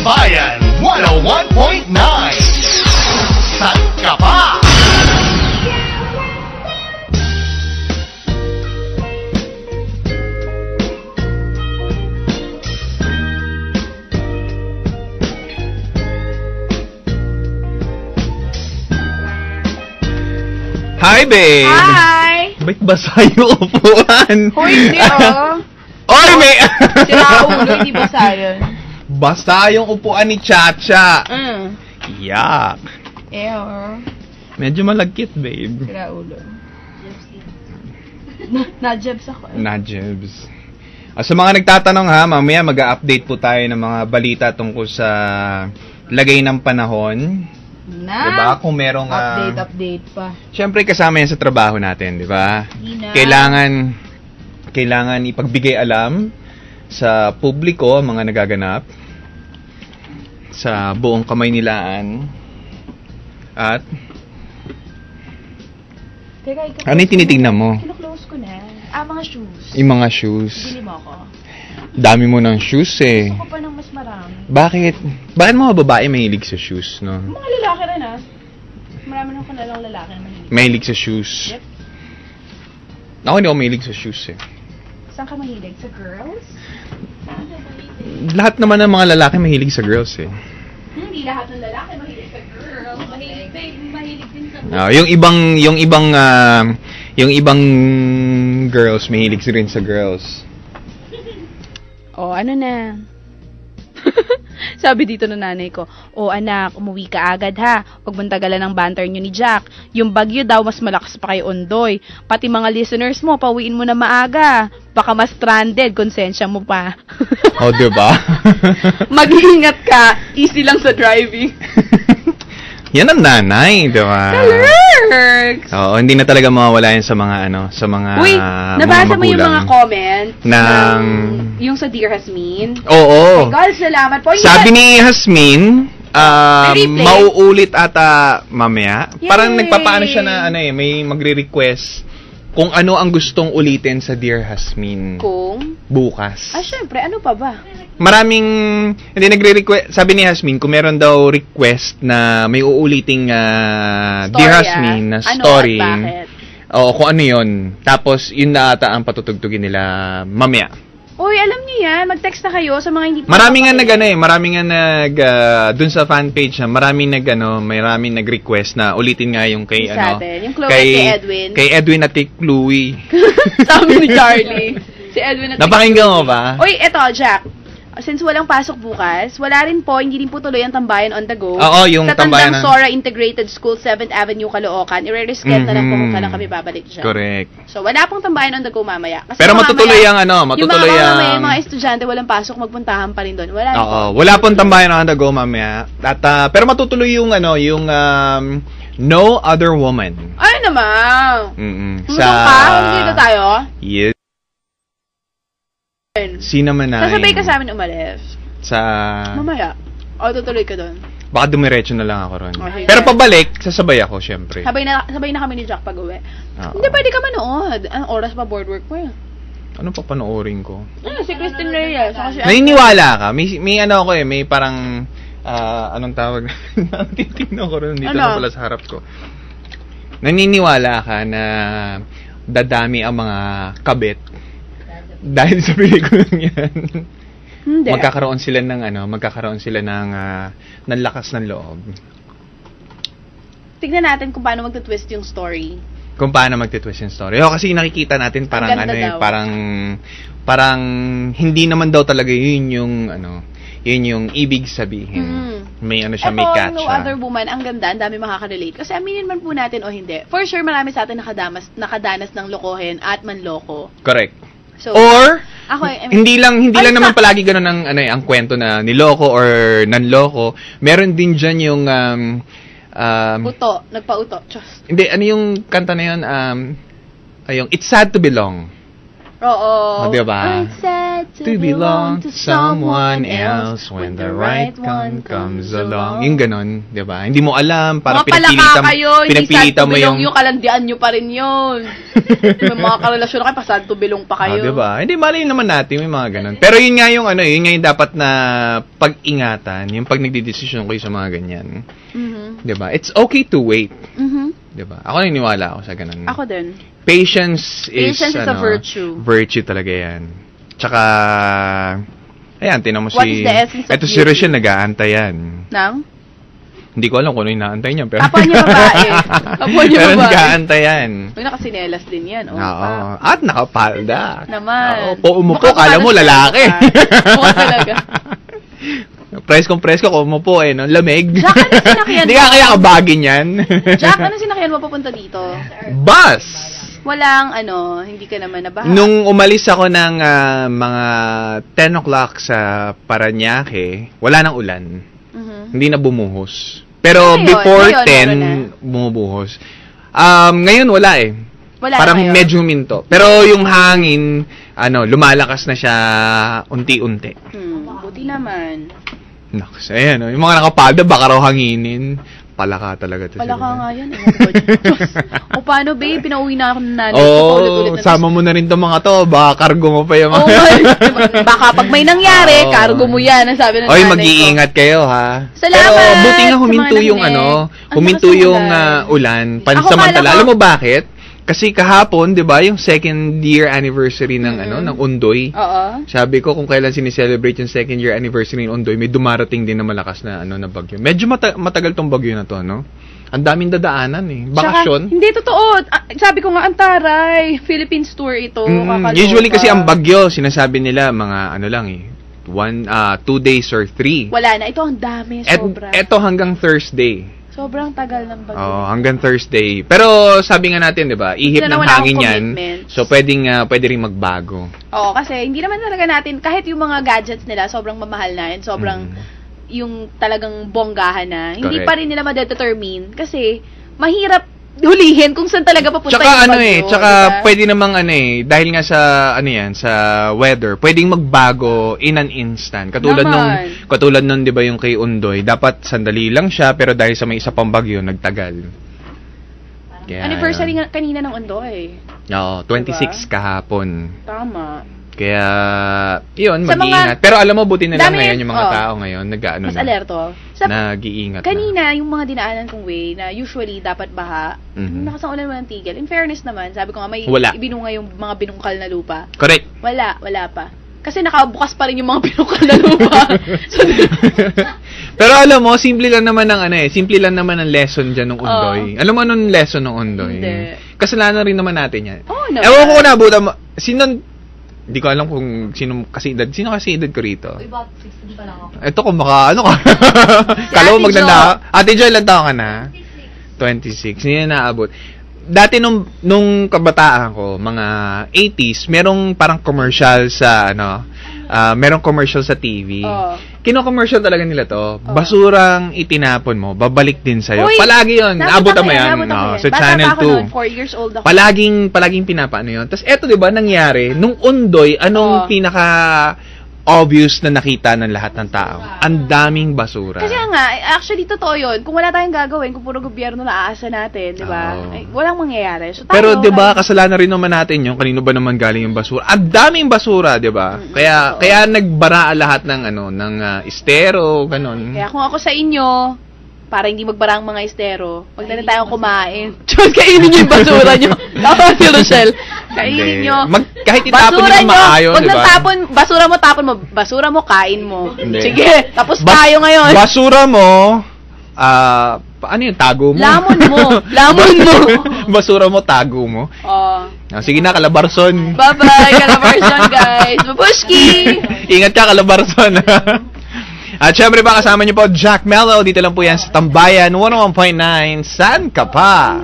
Bayan 101.9. Sat ka pa? Hi, babe! Hi! Ba't basa yung upuan? Hoy, hindi oh. Oy, may... Sira ulo, hindi basa yun. Basa yung upuan ni Chacha. Yak. Ew. Medyo malagkit, babe. Sira ulo. Na-jebs ako. Najibs. Sa mga nagtatanong ha, mamaya mag-update po tayo ng mga balita tungkol sa lagay ng panahon. Na. Diba? Kung merong... Update pa. Siyempre kasama yan sa trabaho natin, di ba? Gina. Kailangan ipagbigay alam sa publiko, mga nagaganap sa buong Kamaynilaan. At Teka, ano yung tinitignan mo? Kino-close ko na. Mga shoes. Yung mga shoes. Bili mo ako. Dami mo ng shoes eh. Gusto ko pa ng mas marami. Bakit? Bakit mga babae mahilig sa shoes, no? Mga lalaki rin Marami na kanilang lalaki na mahilig. Mahilig sa shoes. Yep. Ako hindi ako mahilig sa shoes eh. Saan ka mahilig? Sa girls? Lahat naman ng mga lalaki mahilig sa girls eh. Hindi lahat ng lalaki mahilig sa girls. Mahilig din sa Yung ibang girls mahilig rin sa girls. Oh, ano na? Sabi dito ng nanay ko, oh anak, umuwi ka agad ha. Huwag mong tagalan ng banter nyo ni Jack. Yung bagyo daw, mas malakas pa kay Ondoy. Pati mga listeners mo, pauwiin mo na maaga. Baka mas stranded, konsensya mo pa. Oh, diba? Mag-iingat ka, easy lang sa driving. Yan ang nanay, diba? Lurks! Oo, hindi na talaga mawawala yan sa mga sa mga Uy, nabasa mo yung mga magulang. comment ng yung sa Dear Hasmin? Oo. My God, salamat po. Sabi ni Hasmin, replay. mauulit ata mamaya. Yay! Parang nagpapaano siya na may magre-request kung ano ang gustong ulitin sa Dear Hasmin Kung? bukas. Syempre, ano pa ba? Maraming hindi nagre-request. Sabi ni Hasmin, kung meron daw request na may uuliting Dear Hasmin na story. Ano at bakit? Oo, kung ano 'yon. Tapos yun na ata ang patutugtugin nila mamaya. Uy, alam niyo yan. Mag-text na kayo sa mga hindi pa. Maraming nga maraming nga dun sa fan page na maraming nag-request na ulitin nga yung kay Sa atin. Yung Chloe kay Edwin. Kay Edwin at kay Chloe. Sabi ni Charlie. Si Edwin at Napakinggan mo ba? Uy, eto, Jack. Since walang pasok bukas, hindi rin po tuloy ang tambayan on the go. Oo, yung sa tambayan Tandang Sora Integrated School, 7th Avenue, Caloocan. I-reschedule na lang po kung kailan kami babalik dyan. Correct. So, wala pong tambayan on the go mamaya. Kasi Pero matutuloy yung yung mga estudyante walang pasok, magpuntahan pa rin doon. Wala rin po. Wala pong tambayan on the go mamaya. At, pero matutuloy yung No Other Woman. Ay naman! Dito tayo? Yes. Sino man na? Sasabay ka sa amin umalis. Mamaya. O, tutuloy ka doon. Baka dumiretso na lang ako ron. Okay. Pero pabalik, sasabay ako, syempre. Sabay na kami ni Jack pag uwi. Hindi, pwede ka manood. Anong oras pa board work mo yun? Ano pa panoorin ko? Si Christine Reyes. Naniniwala ka? May ako may parang, anong tawag? Titignan ko rin dito na pala sa harap ko. Naniniwala ka na dadami ang mga kabit dahil sa pelikulang yan? Hindi. Magkakaroon sila ng lakas ng loob. Tignan natin kung paano magta-twist yung story. Kung paano magti-twist yung story. Kasi nakikita natin parang parang hindi naman daw talaga yun yung ibig sabihin. May may catch. No Other Woman, ang ganda, ang dami makaka-relate. Kasi aminin man po natin o hindi. For sure, marami sa atin nakadanas ng lokohin at manloko. Correct. So, or hindi lang naman palagi ganoon ang kwento na niloko or nanloko. Meron din diyan yung nagpauto. Just. Hindi, yung kanta na yun yung It's Sad to Belong. Oo. Diba? It's sad To belong to someone else when the right one comes along. Yung ganon, di ba? Hindi mo alam, para mga palaka kayo, hindi sad to mo belong yung kalandian nyo pa rin yun. May mga karelasyon na kayo, pa sad to belong pa kayo. Di ba? Hindi, malay naman natin may mga ganon. Pero yun nga yung ano, yun nga yung dapat na pag-ingatan, yung pag nagdidesisyon kayo sa mga ganyan. Di ba? It's okay to wait. Di ba? Ako naniniwala ako sa ganon. Ako din. Patience is a virtue. Virtue talaga yan. Tsaka, ayan, tinan mo What is the essence of eto si beauty? Rochelle, nag-aantay yan. Nang? Hindi ko alam kung ano yung naantay niya. Pero, Apo niya babae. Apo niya pero babae. nag-aantay yan. Uy, nakasinelas din yan. Oh, Oo. At nakapalda. Naman. Oo, umupo, Mukhang kala mo paano siya lalaki. Mukha talaga. Presko ko, umupo no? Lamig. Jack, ano sinakyan Hindi mo? ka kaya kabagin yan. Jack, ano sinakyan mo papunta dito? Bus! Walang, hindi ka naman nabaha. Nung umalis ako ng mga 10 o'clock sa Parañaque, wala nang ulan. Hindi na bumuhos. Pero Ngayon, before ngayon, 10, bumubuhos. Ngayon wala eh. Wala Parang na ngayon. medyo minto. Pero yung hangin, lumalakas na siya unti-unti. Buti naman. Naks, ayan, yung mga nakapalda, baka raw hanginin. Palaka talaga to. Palaka nga yan. O paano, babe? Pinauwi na ako ng nanay. Oo, sama mo na rin itong mga to. Baka cargo mo pa yung mga... Oh, baka pag may nangyari, Oo. cargo mo yan. Ang sabi ng Oy, nanay ko. mag-iingat kayo, ha? Salamat Pero buti nga sa huminto mga yung nakinig. Ang huminto lakas ng yung ulan. ulan. Ako Pansamantala. kala ko- Alam mo bakit? Kasi kahapon, 'di ba, yung second year anniversary ng ng Undoy. Oo. Sabi ko kung kailan sinicelebrate yung second year anniversary ng Undoy, may dumarating din na malakas na na bagyo. Medyo matagal tong bagyo na to, no? Ang daming dadaanan eh. Bakasyon. Tsaka, hindi totoo. Sabi ko nga, antaray. Philippines tour ito. Kakaloka. Usually kasi ang bagyo, sinasabi nila mga lang eh. 2 days or 3. Wala na. Ito ang dami. Sobra. Eto hanggang Thursday. Sobrang tagal ng bagyo. Oh, hanggang Thursday. Pero sabi nga natin, 'di ba? Ihip Wala ng akong hangin 'yan. commitments. So pwede ring magbago. Oo, kasi hindi naman talaga natin, kahit yung mga gadgets nila, sobrang mamahal na and sobrang yung talagang bonggahan na, hindi Correct. pa rin nila ma-determine kasi mahirap hulihin kung saan talaga papunta Tsaka yung bagyo. tsaka diba? pwede namang dahil nga sa sa weather, pwedeng magbago in an instant. Katulad Naman. nung 'di ba yung kay Undoy, dapat sandali lang siya pero dahil sa may isa pang bagyo nagtagal. Kaya, Anniversary nga kanina ng Undoy. Oo, 26 Diba? kahapon. Tama. Kaya, yun, Sa mag-iingat. Pero alam mo, buti na lang dami ngayon yung mga oh. tao ngayon, Mas alerto. nag-iingat Kanina, yung mga dinaanan kong way na usually dapat baha, Mhm. nakasang ulan walang tigil. In fairness naman, sabi ko nga, may Wala. ibinunga yung mga binungkal na lupa. na. Correct. Wala pa. Kasi nakabukas pa rin yung mga binungkal na lupa. So, Pero alam mo, simple lang naman ang lesson dyan ng Undoy. Alam mo anong lesson ng Undoy? Hindi. Kasalanan rin naman natin yan. Oo naman. Ewan ko kung nabutan mo. Hindi ko alam kung sino kasi edad ko rito. About 16 pa lang ako. Ito kung baka, ka? Kala mo Ate magdanda. Jo. Ate Jo, ilang taon ka na? 26. Hindi na naabot. Dati nung kabataan ko, mga 80s, merong parang commercial sa merong commercial sa TV. Oo. Kino-commercial talaga nila to. Basurang itinapon mo, babalik din sa'yo. Uy, Palagi yun. Naabutan mo yan. naabutan ko yan. Sa Bata Channel pa ako 2. noon, 4 years old ako. Palaging pinapaano yun. Tapos eto 'di ba nangyari nung Undoy, anong Oo. pinaka obvious na nakita ng lahat ng tao? Ang daming basura. Kasi nga, actually, totoo yun. Kung wala tayong gagawin, kung puro gobyerno na aasa natin, di ba? Oo. Ay, walang mangyayari. So, Pero 'di ba tayo- kasalanan rin naman natin yung kanino ba naman galing yung basura? Ang daming basura, 'di ba? Kaya nagbara lahat ng estero, ganun. Kaya kung ako sa inyo, para hindi magbara ang mga estero, wag na tayong kumain. Diyos, kainin nyo yung basura nyo. Tama si Rochelle. Kainin Hindi. nyo. Kahit itapon Basura nyo ng nyo, maayo, wag 'di nang ba? tapon, tapon mo. Basura mo, kain mo. Hindi. Sige, tapos tayo ngayon. Basura mo, ano yun, tago mo? Lamon mo. Lamon mo. Basura mo, tago mo. Oh. Sige na, Calabarzon. Bye-bye, Calabarzon, guys. Babushki! Ingat ka, Calabarzon. At syempre pa kasama niyo po Jack Mello. Dito lang po yan sa Tambayan 101.9. San ka pa?